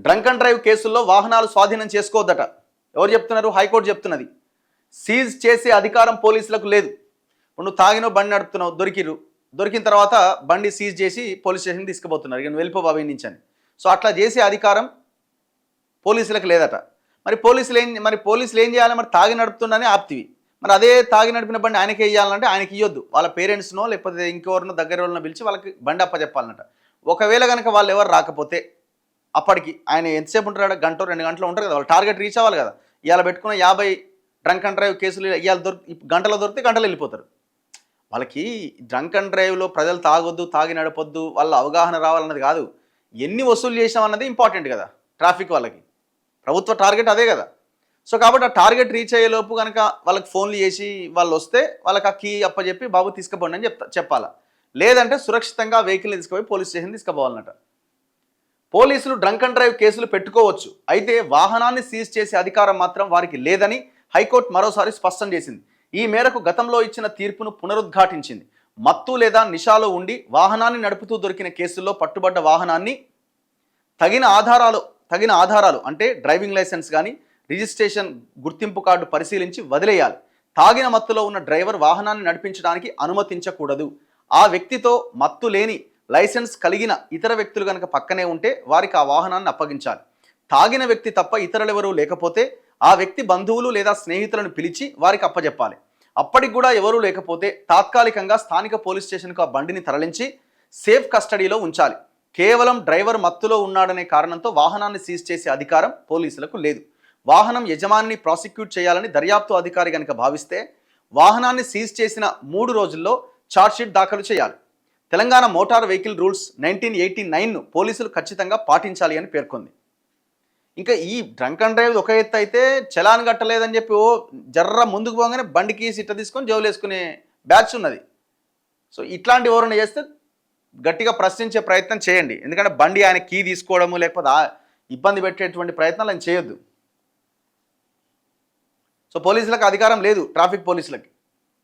Drunk and drive కేసుల్లో వాహనాలు స్వాధీనం చేసుకోవద్దట. ఎవరు చెప్తున్నారు? హైకోర్టు చెప్తున్నది. సీజ్ చేసే అధికారం పోలీసులకు లేదు. నువ్వు తాగినో బండి నడుపుతున్నావు, దొరికిన తర్వాత బండి సీజ్ చేసి పోలీస్ స్టేషన్కి తీసుకుపోతున్నారు, ఇక వెళ్ళిపో బాబు నుంచి అని. సో అట్లా చేసే అధికారం పోలీసులకు లేదట. మరి పోలీసులు ఏం చేయాలి? మరి తాగి నడుపుతుండని ఆప్తివి. మరి అదే తాగి నడిపిన బండి ఆయనకే ఇవ్వాలంటే ఆయనకి ఇవ్వద్దు, వాళ్ళ పేరెంట్స్నో లేకపోతే ఇంకెవరినో దగ్గర వాళ్ళనో పిలిచి వాళ్ళకి బండి అప్పచెప్పాలన్నట. ఒకవేళ కనుక వాళ్ళు ఎవరు రాకపోతే అప్పటికి ఆయన ఎంతసేపు ఉంటారు? గంట 2 గంటలు ఉంటారు కదా, వాళ్ళు టార్గెట్ రీచ్ అవ్వాలి కదా. ఇవాళ పెట్టుకున్న 50 డ్రంక్ అండ్ డ్రైవ్ కేసులు ఇవాళ గంటలో దొరికితే గంటలు వెళ్ళిపోతారు. వాళ్ళకి డ్రంక్ అండ్ డ్రైవ్లో ప్రజలు తాగొద్దు, తాగి నడపొద్దు, వాళ్ళ అవగాహన రావాలన్నది కాదు, ఎన్ని వసూలు చేసామన్నది ఇంపార్టెంట్ కదా ట్రాఫిక్ వాళ్ళకి. ప్రభుత్వ టార్గెట్ అదే కదా. సో కాబట్టి ఆ టార్గెట్ రీచ్ అయ్యేలోపు కనుక వాళ్ళకి ఫోన్లు చేసి వాళ్ళు వస్తే వాళ్ళకి ఆ కీ అప్పచెప్పి బాబు తీసుకుపోండి అని చెప్పాలా. లేదంటే సురక్షితంగా వెహికల్ని తీసుకుపోయి పోలీస్ స్టేషన్ తీసుకుపోవాలన్నట. పోలీసులు డ్రంక్ అండ్ డ్రైవ్ కేసులు పెట్టుకోవచ్చు, అయితే వాహనాన్ని సీజ్ చేసే అధికారం మాత్రం వారికి లేదని హైకోర్టు మరోసారి స్పష్టం చేసింది. ఈ మేరకు గతంలో ఇచ్చిన తీర్పును పునరుద్ఘాటించింది. మత్తు లేదా నిషాలో ఉండి వాహనాన్ని నడుపుతూ దొరికిన కేసుల్లో పట్టుబడ్డ వాహనాన్ని తగిన ఆధారాలు అంటే డ్రైవింగ్ లైసెన్స్ కానీ రిజిస్ట్రేషన్ గుర్తింపు కార్డు పరిశీలించి వదిలేయాలి. తాగిన మత్తులో ఉన్న డ్రైవర్ వాహనాన్ని నడిపించడానికి అనుమతించకూడదు. ఆ వ్యక్తితో మత్తు లేని లైసెన్స్ కలిగిన ఇతర వ్యక్తులు కనుక పక్కనే ఉంటే వారికి ఆ వాహనాన్ని అప్పగించాలి. తాగిన వ్యక్తి తప్ప ఇతరులెవరూ లేకపోతే ఆ వ్యక్తి బంధువులు లేదా స్నేహితులను పిలిచి వారికి అప్పచెప్పాలి. అప్పటికి కూడా ఎవరూ లేకపోతే తాత్కాలికంగా స్థానిక పోలీస్ స్టేషన్కు ఆ బండిని తరలించి సేఫ్ కస్టడీలో ఉంచాలి. కేవలం డ్రైవర్ మత్తులో ఉన్నాడనే కారణంతో వాహనాన్ని సీజ్ చేసే అధికారం పోలీసులకు లేదు. వాహనం యజమానిని ప్రాసిక్యూట్ చేయాలని దర్యాప్తు అధికారి కనుక భావిస్తే వాహనాన్ని సీజ్ చేసిన 3 రోజుల్లో ఛార్జ్షీట్ దాఖలు చేయాలి. తెలంగాణ మోటార్ వెహికల్ రూల్స్ 1989ను పోలీసులు ఖచ్చితంగా పాటించాలి అని పేర్కొంది. ఇంకా ఈ డ్రంక్ అండ్ డ్రైవ్ ఒక ఎత్తు అయితే చలాన్ కట్టలేదని చెప్పి జర్ర ముందుకు పోగానే బండికి సిట్ట తీసుకొని జోలు వేసుకునే బ్యాచ్ ఉన్నది. సో ఇట్లాంటి ఎవరైనా చేస్తే గట్టిగా ప్రశ్నించే ప్రయత్నం చేయండి. ఎందుకంటే బండి ఆయన కీ తీసుకోవడము లేకపోతే ఇబ్బంది పెట్టేటువంటి ప్రయత్నాలు ఆయన చేయొద్దు. సో పోలీసులకు అధికారం లేదు, ట్రాఫిక్ పోలీసులకి.